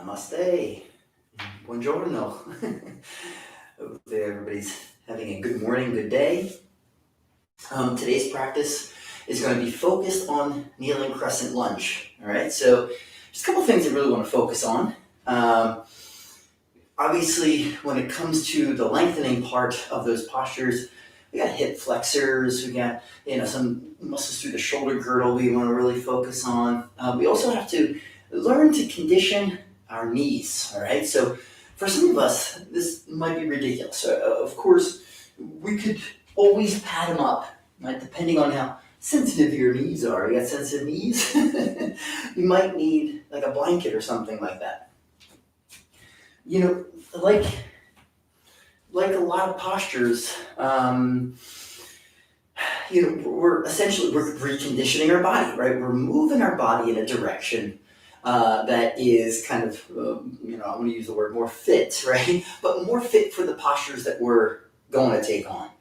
Namaste. Buongiorno. Hopefully everybody's having a good morning, good day. Today's practice is going to be focused on Kneeling Crescent Lunge. All right, so just a couple things I really want to focus on. Obviously, when it comes to the lengthening part of those postures, we got hip flexors, we got some muscles through the shoulder girdle we want to really focus on. We also have to learn to condition our knees, all right? So for some of us, this might be ridiculous. Of course, we could always pad them up, right? Depending on how sensitive your knees are. You got sensitive knees? You might need like a blanket or something like that. Like a lot of postures, we're reconditioning our body, right? We're moving our body in a direction that is kind of, I'm going to use the word more fit, right? But more fit for the postures that we're going to take on.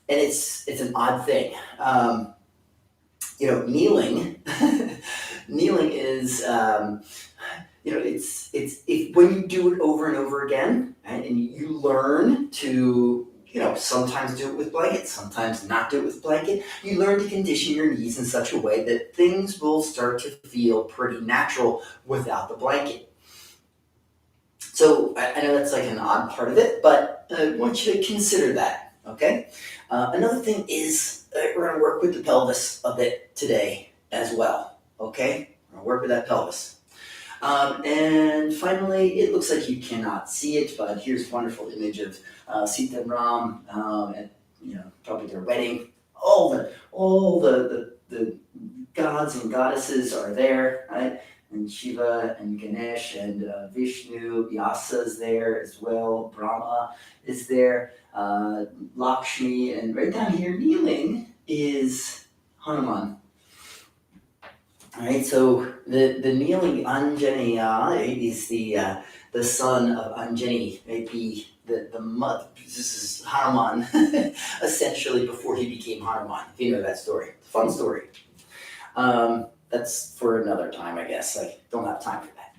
And it's an odd thing. Kneeling, kneeling is, it's when you do it over and over again, right, and you learn to, sometimes do it with blanket, sometimes not do it with blanket, you learn to condition your knees in such a way that things will start to feel pretty natural without the blanket. So I know that's like an odd part of it, but I want you to consider that, okay? Another thing is we're going to work with the pelvis a bit today as well, okay? We're going to work with that pelvis. And finally, it looks like you cannot see it, but here's a wonderful image of Sita and Ram at probably their wedding. All the gods and goddesses are there, right? And Shiva and Ganesh and Vishnu, Vyasa is there as well. Brahma is there. Lakshmi, and right down here kneeling is Hanuman. All right, so the kneeling Anjeneyasana is the son of Anjeni, right? The mother. This is Hanuman, essentially before he became Hanuman. If you know that story, it's a fun story. That's for another time, I guess. I don't have time for that.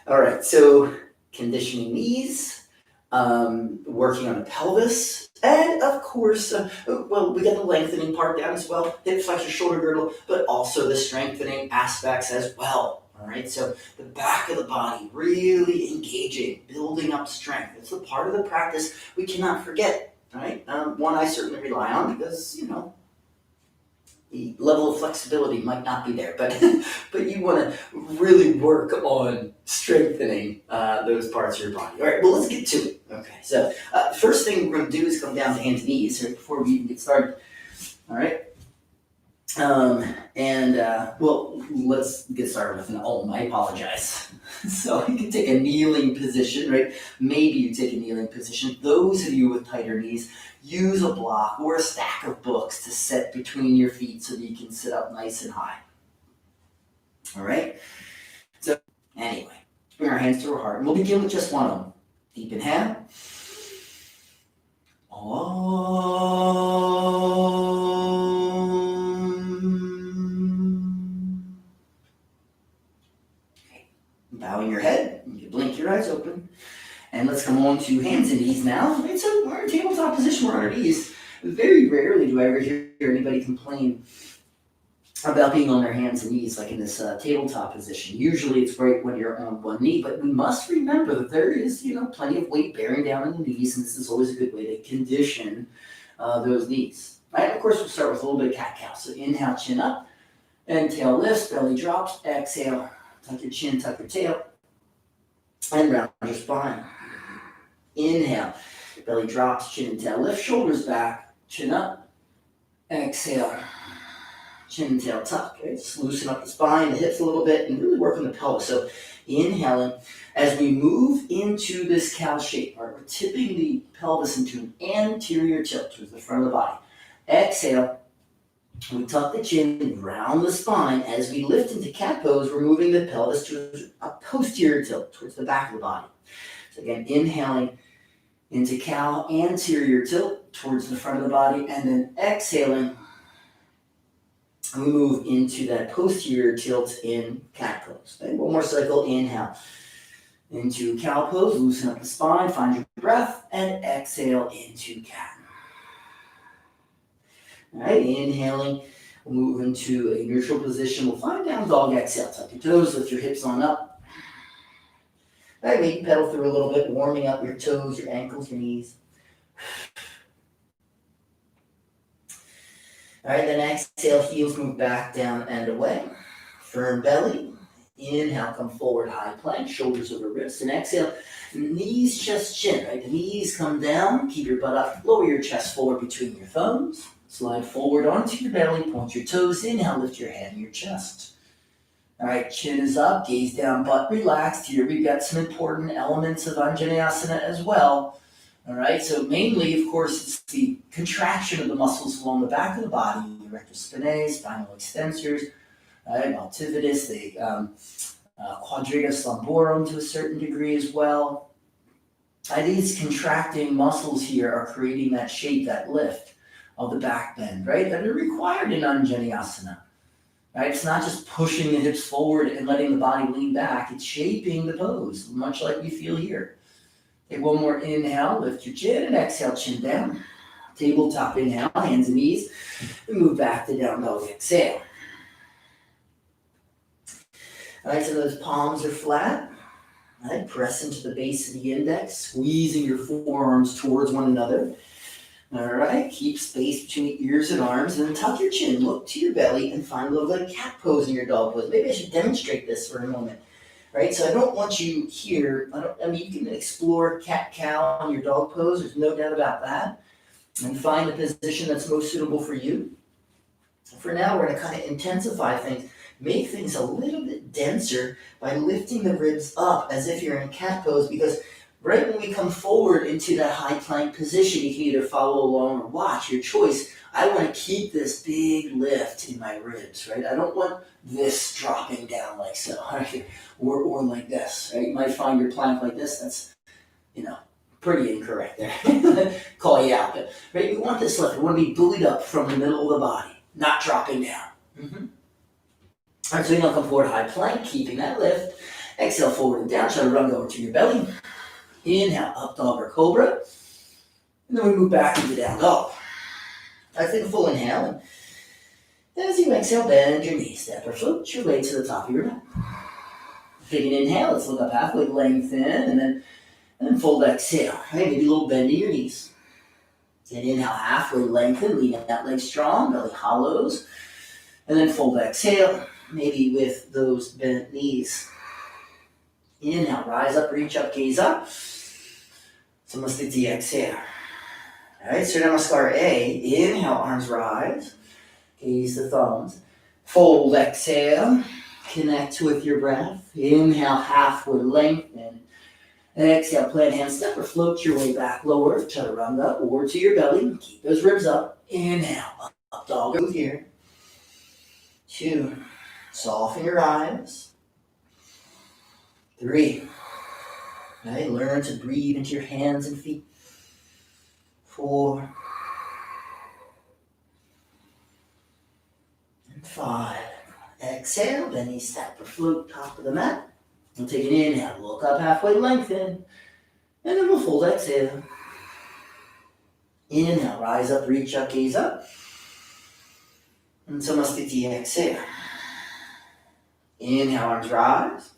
All right, so conditioning knees, working on the pelvis. And of course, we got the lengthening part down as well, hip flexor, shoulder girdle, but also the strengthening aspects as well. All right, so the back of the body really engaging, building up strength. It's a part of the practice we cannot forget. All right, one I certainly rely on because the level of flexibility might not be there, but you want to really work on strengthening those parts of your body. All right, well, let's get to it. Okay, so first thing we're going to do is come down to hands and knees right before we even get started. All right, let's get started with an Om. I apologize. So you can take a kneeling position, right? Maybe you take a kneeling position. Those of you with tighter knees, use a block or a stack of books to set between your feet so that you can sit up nice and high. All right? So anyway, bring our hands to our heart. And we'll begin with just one of them. Deep inhale. Okay. Bowing your head. You can blink your eyes open. And let's come on to hands and knees now. Right, so we're in tabletop position, we're on our knees. Very rarely do I ever hear anybody complain about being on their hands and knees, like in this tabletop position. Usually it's great when you're on one knee, but we must remember that there is, plenty of weight bearing down on the knees, and this is always a good way to condition those knees. Right, of course, we'll start with a little bit of cat-cow. So inhale, chin up, and tail lifts, belly drops, exhale, tuck your chin, tuck your tail, and round your spine. Inhale, belly drops, chin and tail lift, shoulders back, chin up, exhale, chin and tail tuck. Okay? Just loosen up the spine, the hips a little bit, and really work on the pelvis. So inhaling, as we move into this cow shape, right, we're tipping the pelvis into an anterior tilt towards the front of the body. Exhale, we tuck the chin, round the spine. As we lift into cat pose, we're moving the pelvis to a posterior tilt towards the back of the body. So again, inhaling into cow, anterior tilt towards the front of the body, and then exhaling, we move into that posterior tilt in cat pose. Okay, one more cycle, inhale. Into cow pose, loosen up the spine, find your breath, and exhale into cat. All right, inhaling, we'll move into a neutral position. We'll find down dog, exhale. Tuck your toes, lift your hips on up. All right, maybe pedal through a little bit, warming up your toes, your ankles, your knees. All right, then exhale, heels move back, down, and away. Firm belly. Inhale, come forward, high plank, shoulders over wrists. And exhale, knees, chest, chin, right? The knees come down, keep your butt up, lower your chest forward between your thumbs. Slide forward onto your belly, point your toes. Inhale, lift your head and your chest. All right, chin is up, gaze down, butt relaxed. Here we've got some important elements of Anjeneyasana as well. All right, so mainly, of course, it's the contraction of the muscles along the back of the body, rectus spinae, spinal extensors, right, multifidus, the quadratus lumborum to a certain degree as well. These contracting muscles here are creating that shape, that lift of the back bend, right? That are required in Anjeneyasana, right? It's not just pushing the hips forward and letting the body lean back. It's shaping the pose, much like you feel here. Take one more inhale, lift your chin, and exhale, chin down. Tabletop inhale, hands and knees, and move back to down dog, exhale. All right, so those palms are flat. All right, press into the base of the index, squeezing your forearms towards one another. All right, keep space between the ears and arms, and then tuck your chin, look to your belly, and find a little bit of cat pose in your dog pose. Maybe I should demonstrate this for a moment. Right, so I don't want you here, you can explore cat-cow on your dog pose, there's no doubt about that, and find the position that's most suitable for you. For now, we're going to kind of intensify things, make things a little bit denser by lifting the ribs up as if you're in cat pose, because right when we come forward into that high plank position, you can either follow along or watch, your choice. I want to keep this big lift in my ribs, right? I don't want this dropping down like so, right? Or like this, right? You might find your plank like this, that's, pretty incorrect there. Call you out, but right, we want this lift. We want to be buoyed up from the middle of the body, not dropping down. Mm-hmm. All right, so you're going to come forward, high plank, keeping that lift. Exhale, forward and down, try to run over to your belly. Inhale, up dog or cobra. And then we move back into down dog. I take a full inhale. And as you exhale, bend your knees, step or float your weight to the top of your mat. Take an inhale, let's look up halfway, lengthen, and then fold exhale. Right, maybe a little bend in your knees. Then inhale, halfway, lengthen, lean that leg strong, belly hollows. And then fold exhale, maybe with those bent knees. Inhale, rise up, reach up, gaze up. Samasthiti, exhale. All right, Surya Namaskar A. Inhale, arms rise. Gaze the thumbs. Fold, exhale. Connect with your breath. Inhale, halfway, lengthen. And exhale, plant hand step or float your way back lower. Chaturanga or to your belly. Keep those ribs up. Inhale, up dog. Move here. 2. Soften your eyes. 3. Okay, learn to breathe into your hands and feet. 4. And 5. Exhale, then you step or float top of the mat. We'll take an inhale, look up halfway, lengthen. And then we'll fold, exhale. Inhale, rise up, reach up, gaze up. And Samasthiti, exhale. Inhale, arms rise.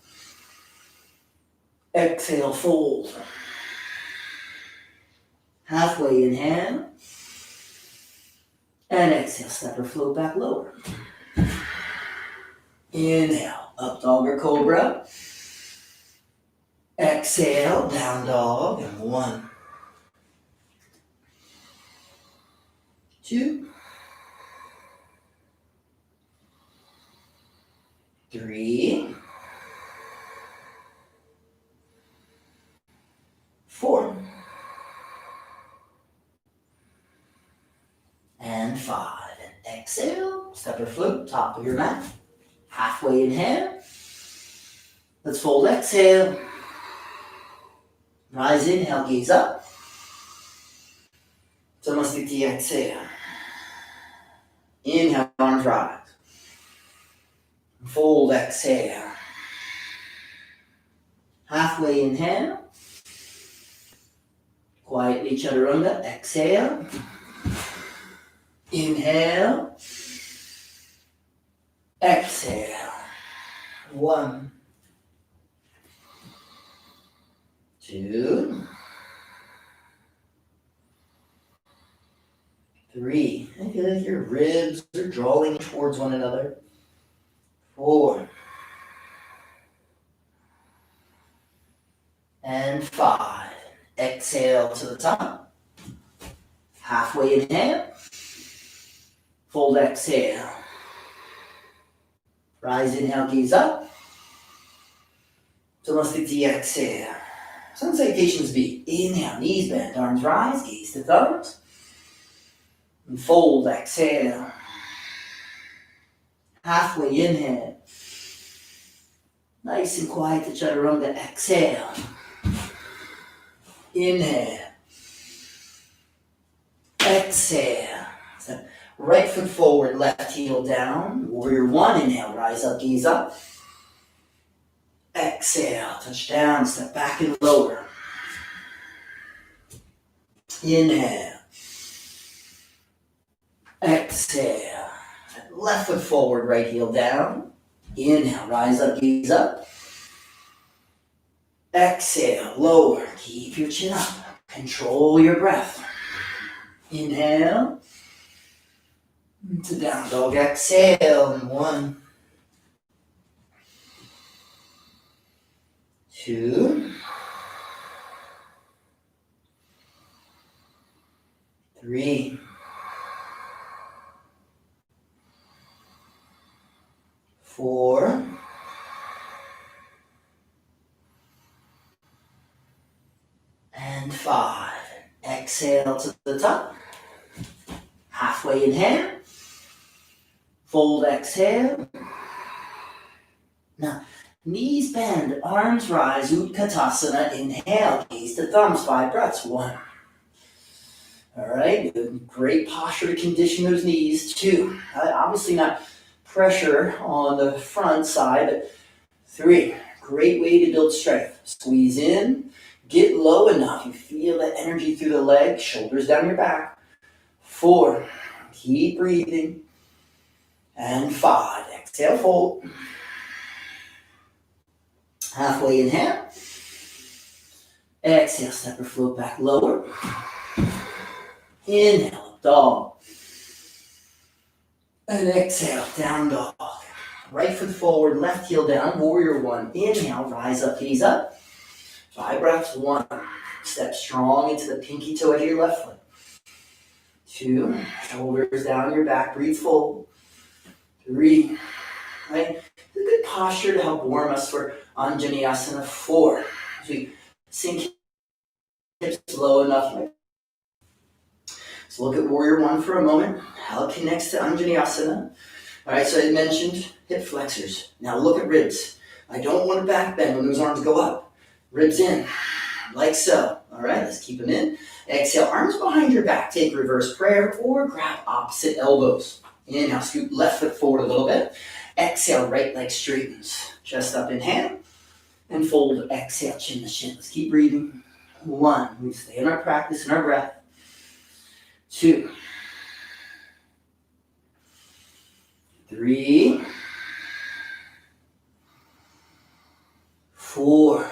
Exhale, fold. Halfway inhale. And exhale, step or float back lower. Inhale, up dog or cobra. Exhale, down dog. And 1, 2, 3, 4, and 5. And exhale, step or float, top of your mat. Halfway inhale. Let's fold, exhale. Rise, inhale, gaze up. Samasthiti, exhale. Inhale, arms rise. Fold, exhale. Halfway inhale. Quietly chaturanga. Exhale. Inhale. Exhale. 1, 2, 3. I feel like your ribs are drawing towards one another. 4. And 5. Exhale to the top. Halfway inhale. Fold exhale. Rise, inhale, gaze up. Samasthiti, exhale. Sun salutations be. Inhale, knees bend, arms rise, gaze to thumbs. And fold, exhale. Halfway inhale. Nice and quiet to chaturanga, exhale. Inhale. Exhale. Step right foot forward, left heel down. Warrior 1, inhale, rise up, gaze up. Exhale, touch down, step back and lower. Inhale. Exhale. Left foot forward, right heel down. Inhale, rise up, gaze up. Exhale, lower. Keep your chin up. Control your breath. Inhale. To down dog, exhale. And 1, 2, 3, 4, and 5. Exhale to the top. Halfway inhale. Fold, exhale. Now, knees bend, arms rise, Utkatasana. Inhale, gaze to thumbs, 5 breaths. 1. All right, good. Great posture to condition those knees. 2. Obviously not pressure on the front side, but 3. Great way to build strength. Squeeze in, get low enough. You feel that energy through the legs, shoulders down your back. 4. Keep breathing. And 5. Exhale, fold. Halfway inhale. Exhale, step or float back lower. Inhale, dog. And exhale, down dog. Right foot forward, left heel down, warrior 1. Inhale, rise up, gaze up. 5 breaths. 1. Step strong into the pinky toe edge of your left foot. 2. Shoulders down your back, breathe full. 3. Right? It's a good posture to help warm us for Anjeneyasana. 4. As we sink hips low enough. So look at warrior 1 for a moment. How it connects to Anjeneyasana. All right, so I mentioned hip flexors. Now look at ribs. I don't want to back bend when those arms go up. Ribs in, like so. All right, let's keep them in. Exhale, arms behind your back. Take reverse prayer or grab opposite elbows. Inhale, scoot left foot forward a little bit. Exhale, right leg straightens. Chest up, inhale. And fold, exhale, chin to shin. Let's keep breathing. 1, we stay in our practice, in our breath. 2, 3, 4,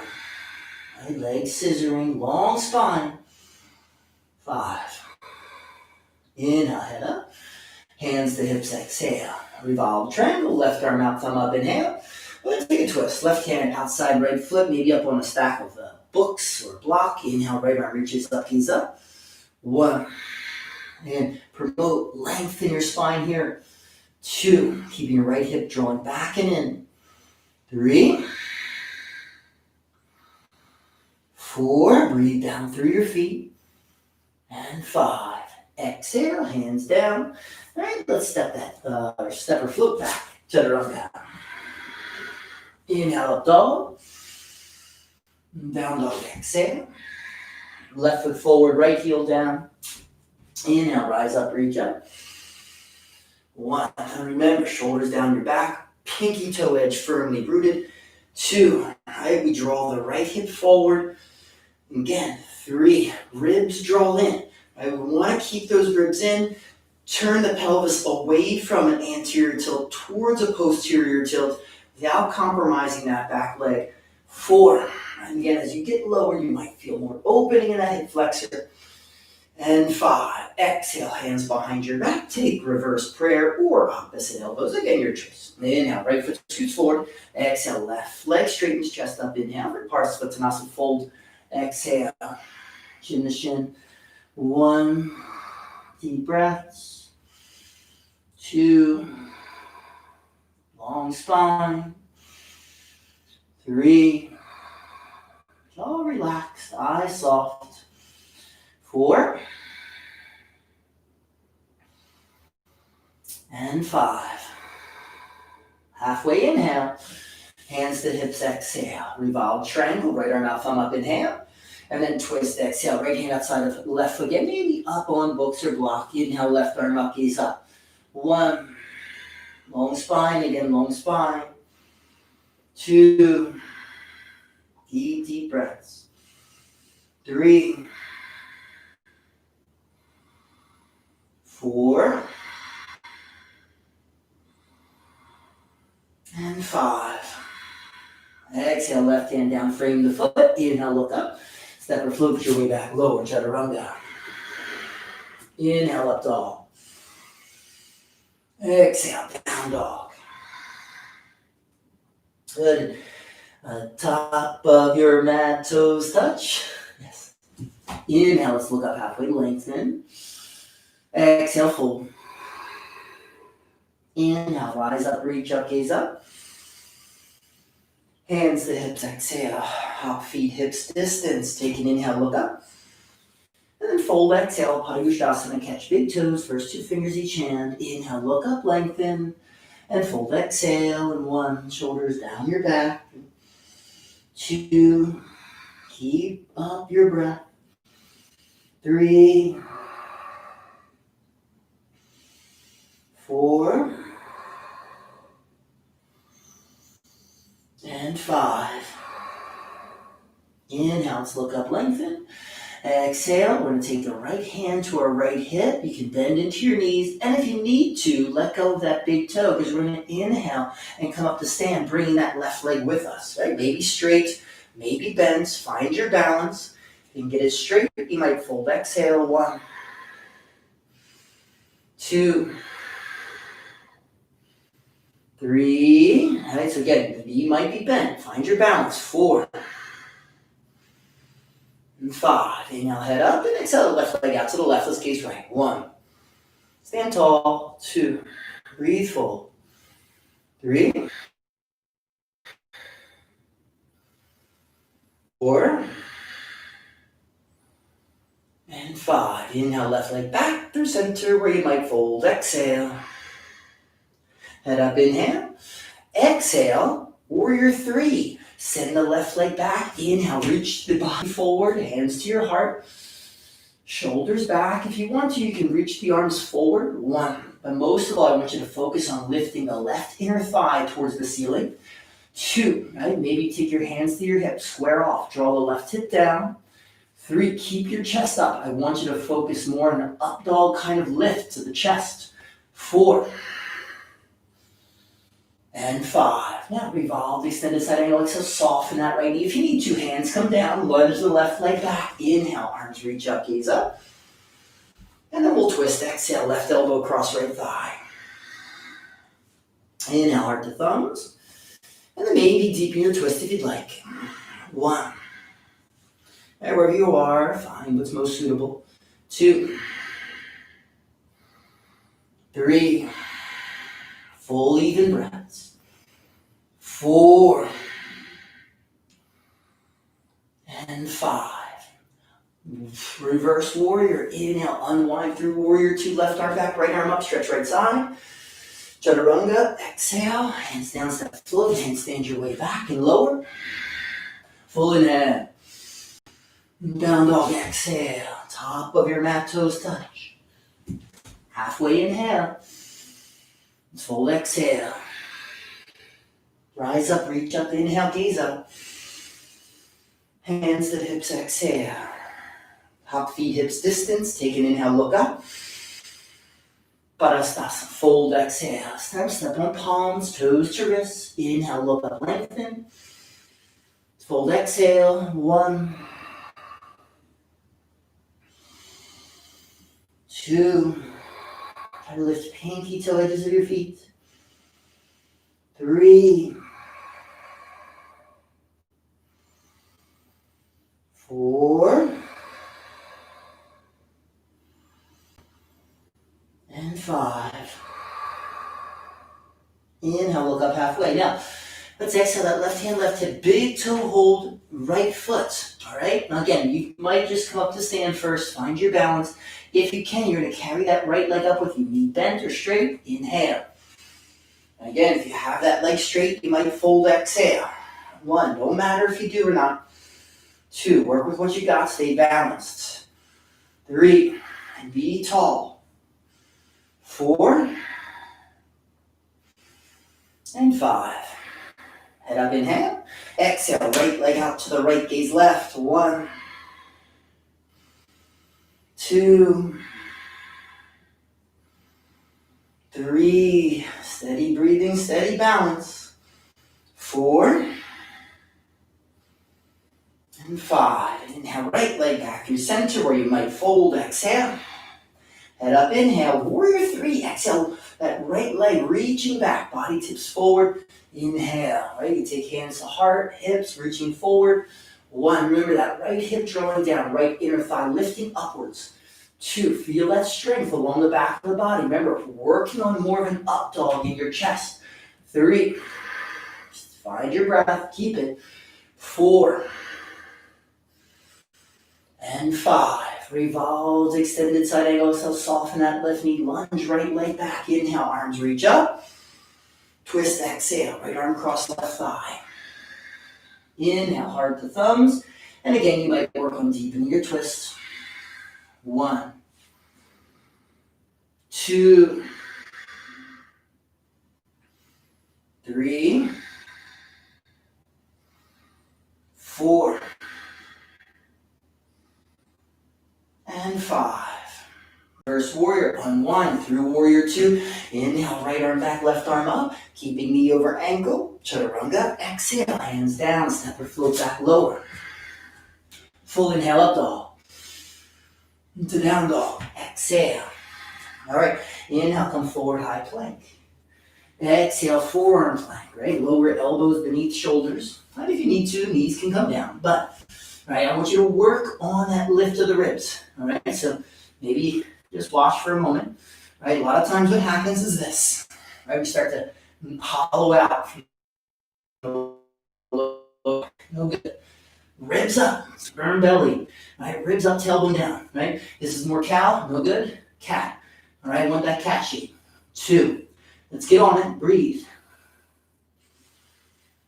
right leg scissoring, long spine. 5, inhale, head up, hands to hips, exhale. Revolve triangle, left arm out, thumb up, inhale. Let's take a twist, left hand outside right foot, maybe up on a stack of books or block. Inhale, right arm reaches up, gaze up. 1, and promote length in your spine here. 2, keeping your right hip drawing back and in. 3, 4, breathe down through your feet. And 5, exhale, hands down. All right, let's step or float back, chaturanga. Inhale, up dog. Down dog, exhale. Left foot forward, right heel down. Inhale, rise up, reach up. 1, and remember, shoulders down your back, pinky toe edge firmly rooted. 2. All right, we draw the right hip forward. Again, 3. Ribs draw in. Right, we want to keep those ribs in. Turn the pelvis away from an anterior tilt towards a posterior tilt without compromising that back leg. 4. And again, as you get lower, you might feel more opening in that hip flexor. And 5. Exhale, hands behind your back. Take reverse prayer or opposite elbows. Again, your choice. Inhale, right foot scoots forward. Exhale, left leg straightens chest up. Inhale, Parsvattanasana fold. Exhale, chin to shin. 1. Deep breaths. 2. Long spine. 3. Jaw relaxed, eyes soft. 4. And 5. Halfway inhale. Hands to hips, exhale. Revolve triangle, right arm out, thumb up, inhale. And then twist, exhale. Right hand outside of left foot. Get maybe up on books or block. Inhale, left arm up, gaze up. 1. Long spine, again, long spine. 2. Deep, deep breaths. 3. 4. And 5. Exhale, left hand down, frame the foot. Inhale, look up. Step or float your way back, lower, chaturanga. Inhale, up dog. Exhale, down dog. Good. Top of your mat, toes touch. Yes. Inhale, let's look up halfway, lengthen. Exhale, fold. Inhale, rise up, reach up, gaze up. Hands to hips, exhale. Hop, feet, hips distance. Take an inhale, look up. And then fold, exhale, Padangusthasana, catch big toes, first 2 fingers each hand. Inhale, look up, lengthen. And fold, exhale, and 1, shoulders down your back. 2, keep up your breath. 3, 4, and 5. Inhale, let's look up, lengthen. Exhale, we're going to take the right hand to our right hip. You can bend into your knees. And if you need to, let go of that big toe because we're going to inhale and come up to stand, bringing that left leg with us. Right? Maybe straight, maybe bent. Find your balance. If you can get it straight, you might fold. Exhale, 1, 2, 3. All right, so again, the knee might be bent. Find your balance. 4. And 5. Inhale, head up, and exhale, the left leg out to the left. Let's gaze right. 1. Stand tall. 2. Breathe full. 3. 4. And 5. Inhale, left leg back through center where you might fold. Exhale. Head up, inhale. Exhale, warrior 3. Send the left leg back. Inhale, reach the body forward, hands to your heart. Shoulders back. If you want to, you can reach the arms forward. 1. But most of all, I want you to focus on lifting the left inner thigh towards the ceiling. 2. Right? Maybe take your hands to your hips, square off. Draw the left hip down. 3. Keep your chest up. I want you to focus more on an up dog kind of lift to the chest. 4. And 5. Now revolve, extended side angle, exhale, soften that right knee. If you need 2 hands, come down, lunge the left leg back. Inhale, arms reach up, gaze up. And then we'll twist, exhale, left elbow across right thigh. Inhale, heart to thumbs. And then maybe deepen your twist if you'd like. 1. And wherever you are, find what's most suitable. 2. 3. Full even breaths. 4. And 5. Reverse warrior. Inhale, unwind through warrior 2. Left arm back, right arm up, stretch right side. Chaturanga. Exhale, hands down, step float, handstand your way back and lower. Full inhale. Down dog, exhale. Top of your mat, toes touch. Halfway inhale. Full exhale. Rise up, reach up, inhale, gaze up. Hands to the hips, exhale. Hop feet, hips distance. Take an inhale, look up. Parastasana, fold, exhale. Step on palms, toes to wrists. Inhale, look up, lengthen. Fold, exhale. 1, 2. Try to lift pinky toe edges of your feet. 3, 4, and 5. Inhale, look up halfway. Now, let's exhale that left hand, left hip. Big toe hold, right foot. All right? Now again, you might just come up to stand first. Find your balance. If you can, you're going to carry that right leg up with you. Knee bent or straight. Inhale. Again, if you have that leg straight, you might fold, exhale. 1, don't matter if you do or not. 2, work with what you got, stay balanced. 3, be tall. 4, and 5. Head up, inhale. Exhale, right leg out to the right, gaze left. 1, 2, 3, steady breathing, steady balance. 4, and 5. Inhale, right leg back through center where you might fold, exhale. Head up, inhale, warrior 3, exhale, that right leg reaching back, body tips forward, inhale, right? You take hands to heart, hips, reaching forward. 1, remember that right hip drawing down, right inner thigh lifting upwards. 2, feel that strength along the back of the body. Remember, working on more of an up dog in your chest. 3, find your breath, keep it. 4, and 5. Revolve, extended side angle, so soften that left knee, lunge right leg back, inhale, arms reach up, twist, exhale, right arm cross left thigh. Inhale, hard to thumbs, and again, you might work on deepening your twist. 1, 2, 3, 4, and 5. First warrior, unwind through warrior 2. Inhale, right arm back, left arm up. Keeping knee over ankle. Chaturanga. Exhale, hands down. Step or float back lower. Full inhale, up dog. Into down dog. Exhale. All right. Inhale, come forward, high plank. Exhale, forearm plank, right? Lower elbows beneath shoulders. And if you need to, knees can come down. But, right, I want you to work on that lift of the ribs. All right, so maybe just watch for a moment. Right, a lot of times what happens is this. Right, we start to hollow out. No good. Ribs up, firm belly. Right, ribs up, tailbone down. Right, this is more cow, no good. Cat. All right, I want that cat shape. 2. Let's get on it. Breathe.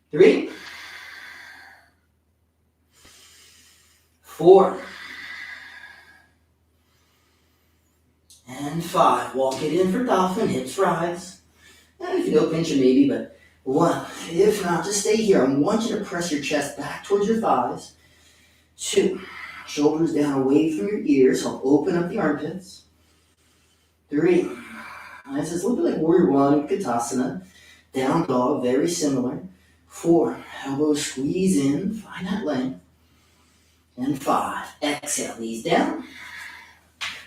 3, 4, and 5. Walk it in for dolphin. Hips rise. And if you don't pinch it, maybe, but 1. If not, just stay here. I want you to press your chest back towards your thighs. 2. Shoulders down away from your ears. I'll open up the armpits. 3. This is a little bit like warrior 1, Utkatasana. Down dog, very similar. 4. Elbows squeeze in. Find that length. And 5. Exhale, knees down.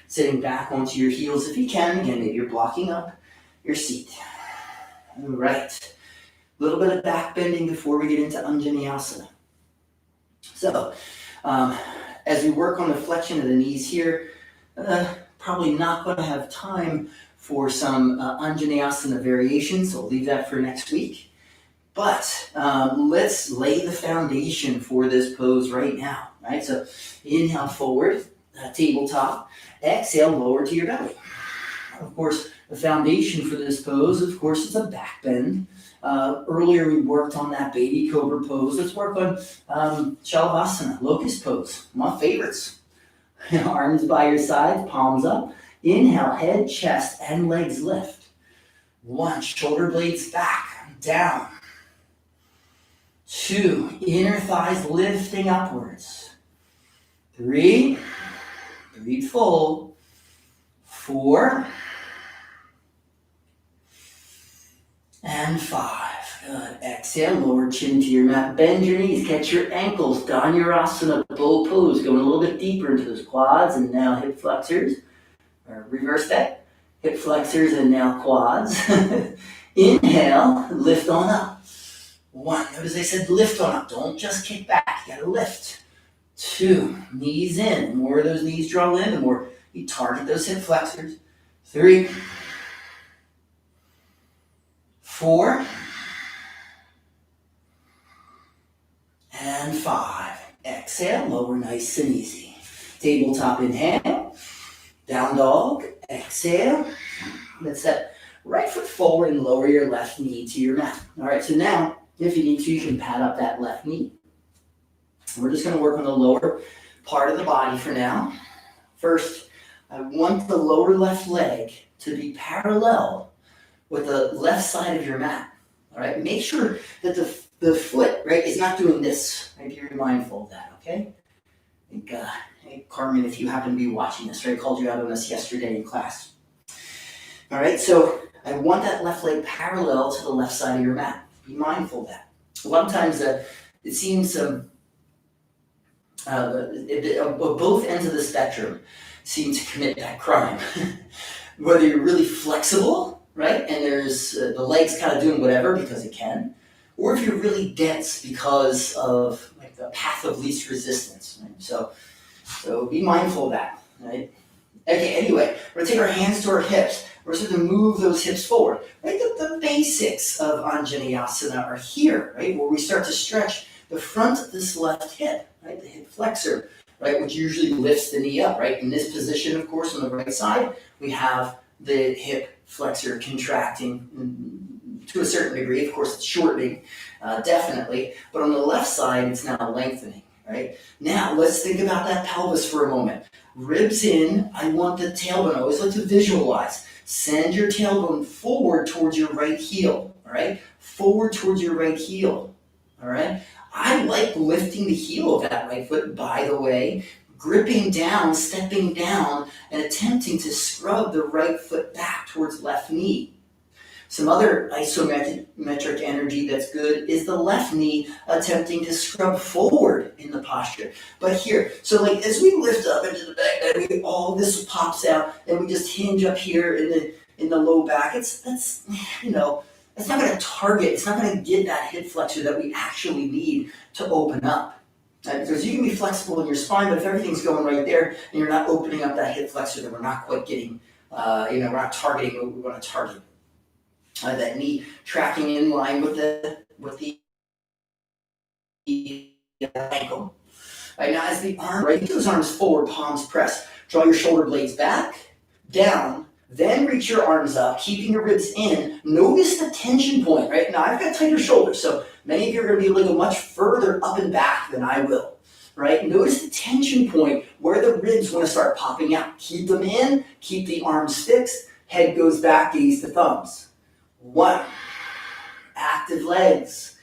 Sitting back onto your heels if you can. Again, maybe you're blocking up your seat. All right. A little bit of back bending before we get into Anjeneyasana. So, as we work on the flexion of the knees here, probably not going to have time for some Anjeneyasana variations, so I'll leave that for next week. But let's lay the foundation for this pose right now. Right, so inhale forward, tabletop. Exhale, lower to your belly. Of course, the foundation for this pose, of course, is a back bend. Earlier we worked on that baby cobra pose. Let's work on Shalavasana, locust pose. My favorites. Arms by your sides, palms up. Inhale, head, chest, and legs lift. 1, shoulder blades back, down. 2, inner thighs lifting upwards. 3, breathe full. 4, and 5. Good. Exhale, lower chin to your mat. Bend your knees, catch your ankles. Anjeneyasana, bow pose. Going a little bit deeper into those quads, and now hip flexors. Or reverse that. Hip flexors and now quads. Inhale, lift on up. 1, notice I said lift on up. Don't just kick back, you gotta lift. 2, knees in. The more those knees draw in, the more you target those hip flexors. 3, 4, and 5. Exhale, lower nice and easy. Tabletop inhale. Down dog. Exhale. Let's step right foot forward and lower your left knee to your mat. All right, so now, if you need to, you can pad up that left knee. We're just going to work on the lower part of the body for now. First, I want the lower left leg to be parallel with the left side of your mat. All right, make sure that the foot, right, is not doing this. Right, be very mindful of that, okay? I think, hey, Carmen, if you happen to be watching this, right, I called you out on this yesterday in class. All right, so I want that left leg parallel to the left side of your mat. Be mindful of that. A lot of times it seems both ends of the spectrum seem to commit that crime. Whether you're really flexible, right, and there's the legs kind of doing whatever because it can, or if you're really dense because of like the path of least resistance. Right? So be mindful of that. Right? Okay. Anyway, we're gonna take our hands to our hips. We're just going to move those hips forward. Right? The basics of Anjeneyasana are here, right? Where we start to stretch the front of this left hip, right? The hip flexor, right? Which usually lifts the knee up, right? In this position, of course, on the right side, we have the hip flexor contracting to a certain degree. Of course, it's shortening, definitely. But on the left side, it's now lengthening, right? Now, let's think about that pelvis for a moment. Ribs in. I want the tailbone. I always like to visualize. Send your tailbone forward towards your right heel, all right? Forward towards your right heel, all right? I like lifting the heel of that right foot, by the way, gripping down, stepping down, and attempting to scrub the right foot back towards left knee. Some other isometric energy that's good is the left knee attempting to scrub forward in the posture. But here, so like as we lift up into the back, all this pops out, and we just hinge up here in the low back. That's not going to target. It's not going to get that hip flexor that we actually need to open up. Right? Because you can be flexible in your spine, but if everything's going right there and you're not opening up that hip flexor, then we're not quite getting, we're not targeting what we want to target. That knee tracking in line with the ankle. Right, now as the arm, right, those arms forward, palms press. Draw your shoulder blades back, down, then reach your arms up, keeping your ribs in. Notice the tension point, right? Now I've got tighter shoulders, so many of you are going to be able to go much further up and back than I will. Right? Notice the tension point where the ribs want to start popping out. Keep them in, keep the arms fixed, head goes back, gaze to thumbs. 1, active legs.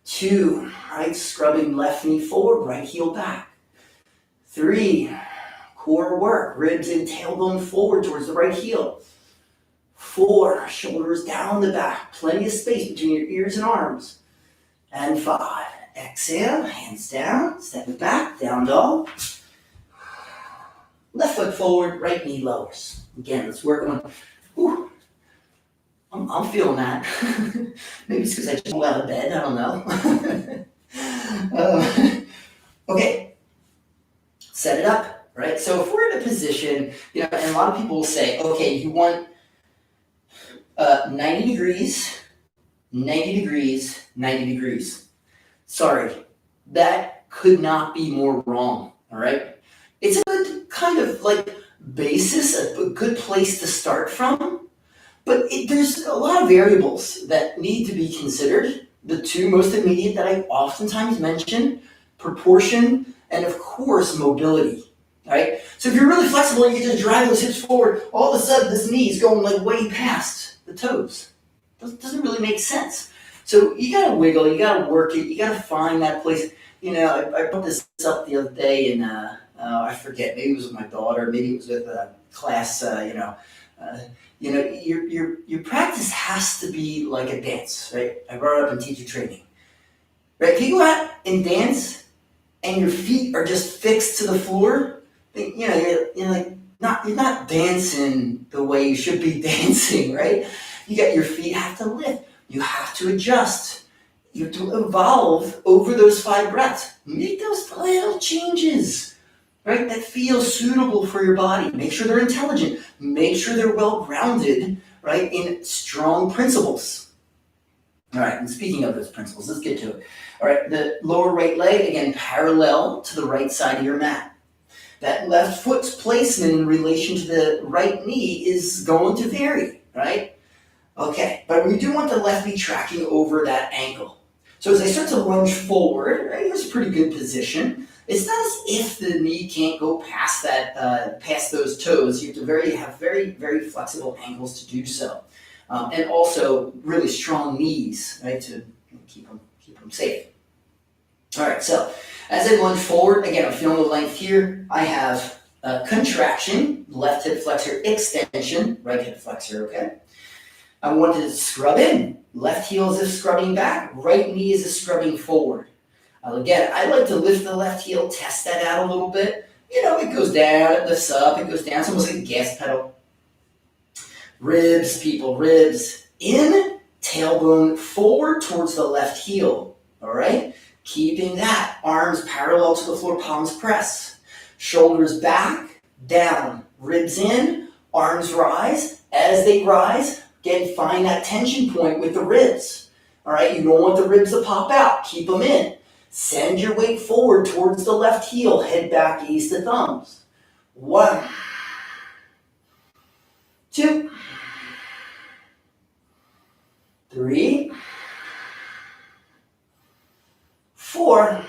2, right, scrubbing left knee forward, right heel back. 3, core work, ribs and tailbone forward towards the right heel. 4, shoulders down the back, plenty of space between your ears and arms. And 5, exhale, hands down, step it back, down dog. Left foot forward, right knee lowers. Again, let's work on, I'm feeling that. Maybe it's because I just got out of bed. I don't know. Okay. Set it up, right? So if we're in a position, and a lot of people will say, okay, you want 90 degrees, 90 degrees, 90 degrees. Sorry, that could not be more wrong, all right? It's a good kind of like basis, a good place to start from. But there's a lot of variables that need to be considered. The two most immediate that I oftentimes mention, proportion, and of course, mobility, right? So if you're really flexible and you can just drive those hips forward, all of a sudden this knee is going like way past the toes. Doesn't really make sense. So you gotta wiggle, you gotta work it, you gotta find that place. I brought this up the other day, and I forget, maybe it was with my daughter, maybe it was with a class. Your practice has to be like a dance, right? I brought it up in teacher training, right? If you go out and dance and your feet are just fixed to the floor, you're like you're not dancing the way you should be dancing, right? You got your feet have to lift, you have to adjust, you have to evolve over those 5 breaths. Make those little changes, right? That feel suitable for your body. Make sure they're intelligent. Make sure they're well grounded, right, in strong principles. All right, and speaking of those principles, let's get to it. All right, the lower right leg, again, parallel to the right side of your mat. That left foot's placement in relation to the right knee is going to vary, right? Okay, but we do want the left knee tracking over that ankle. So as I start to lunge forward, right, here's a pretty good position. It's not as if the knee can't go past that, past those toes. You have to have very, very flexible ankles to do so, and also really strong knees, right, to keep them safe. All right, so as I lunge forward, again, I'm feeling the length here. I have contraction, left hip flexor, extension, right hip flexor. Okay. I want to scrub in. Left heel as if scrubbing back. Right knee as if scrubbing forward. Again, I like to lift the left heel, test that out a little bit. It goes down, it lifts up, it goes down. It's almost like a gas pedal. Ribs, people, ribs. In, tailbone forward towards the left heel. All right? Keeping that. Arms parallel to the floor, palms press. Shoulders back, down. Ribs in, arms rise. As they rise, again, find that tension point with the ribs. All right, you don't want the ribs to pop out. Keep them in. Send your weight forward towards the left heel. Head back, gaze to thumbs. 1, 2, 3, 4,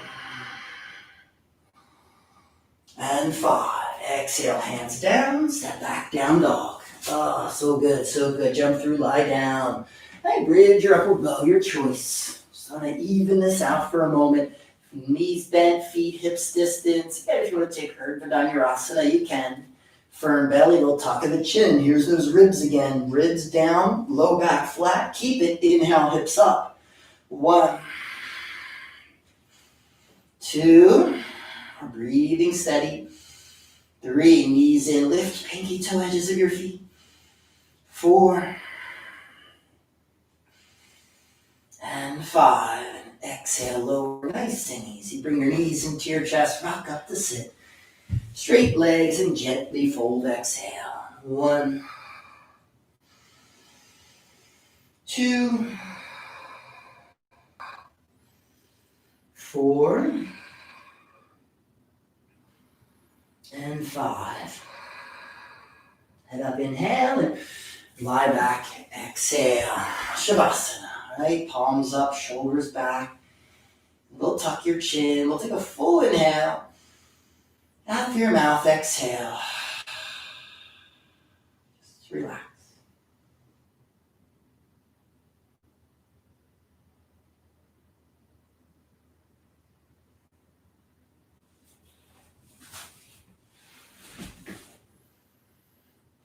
and 5. Exhale, hands down, step back, down dog. Oh, so good, so good. Jump through, lie down. Hey, bridge your upper bow, your choice. Just want to even this out for a moment. Knees bent, feet hips distance. And if you want to take Anjeneyasana, you can. Firm belly, little tuck of the chin. Here's those ribs again. Ribs down, low back flat. Keep it. Inhale, hips up. 1, 2. Breathing steady. 3, knees in, lift pinky toe edges of your feet. 4, and 5. And exhale, lower, nice and easy. Bring your knees into your chest, rock up to sit. Straight legs and gently fold, exhale. 1, 2, 4, and 5. Head up, inhale, and lie back, exhale. Shavasana, right? Palms up, shoulders back. We'll tuck your chin. We'll take a full inhale. Out through your mouth, exhale. Just relax.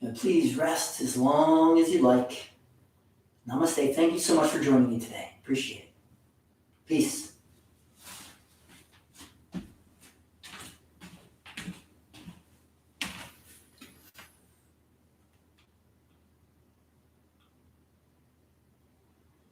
And please rest as long as you like. Namaste. Thank you so much for joining me today. Appreciate it. Peace.